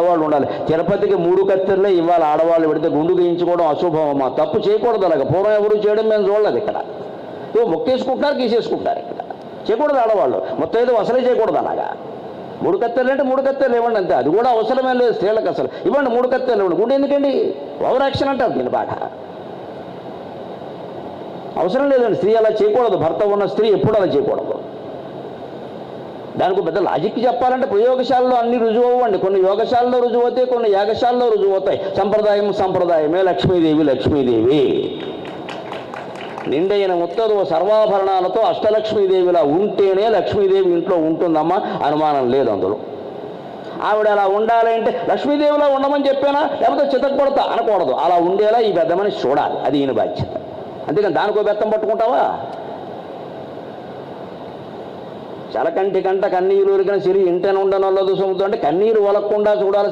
ఆడవాళ్ళు ఉండాలి. తిరుపతికి 3 కత్తెరలే ఇవ్వాలి. ఆడవాళ్ళు పెడితే గుండు గీయించుకోవడం అశుభం అమ్మా, తప్పు చేయకూడదు. అలాగ పూర్వం ఎవరు చేయడం మేము చూడలేదు. ఇక్కడ మొక్కేసుకుంటున్నారు, గీసేసుకుంటారు. ఇక్కడ చేయకూడదు. ఆడవాళ్ళు మొత్తం ఏదో అసలే చేయకూడదు. అలాగా 3 కత్తెరలు అంటే 3 కత్తెరలు ఇవ్వండి అంతే. అది కూడా అవసరమే లేదు స్త్రీలకు. అసలు ఇవ్వండి 3 కత్తెరలు ఇవ్వండి. గుండె ఎందుకండి? ఓవర్ యాక్షన్ అంటారు దీని బాగా. అవసరం లేదండి. స్త్రీ అలా చేయకూడదు. భర్త ఉన్న స్త్రీ ఎప్పుడు అలా చేయకూడదు. దానికి పెద్ద లాజిక్ చెప్పాలంటే ప్రయోగశాలలో అన్ని రుజువు అవ్వండి. కొన్ని యోగశాలలో రుజువు అవుతాయి, కొన్ని యాగశాలలో రుజువు అవుతాయి. సంప్రదాయమే. లక్ష్మీదేవి లక్ష్మీదేవి నిండైన ముత్తదు సర్వాభరణాలతో అష్టలక్ష్మీదేవిలా ఉంటేనే లక్ష్మీదేవి ఇంట్లో ఉంటుందమ్మా, అనుమానం లేదు అందులో. ఆవిడ అలా ఉండాలంటే లక్ష్మీదేవిలా ఉండమని చెప్పానా, లేకపోతే చితకపడతా అనకూడదు. అలా ఉండేలా ఈ పెద్ద మనిషి చూడాలి. అది ఈయన బాధ్యత. అంతేకాని దానికో బెత్తం పట్టుకుంటావా? చలకంటి కంట కన్నీరు ఉరికిన సిరి ఇంటనే ఉండనల్లదు సొమ్ముతో అంటే కన్నీరు వలకుండా చూడాలి.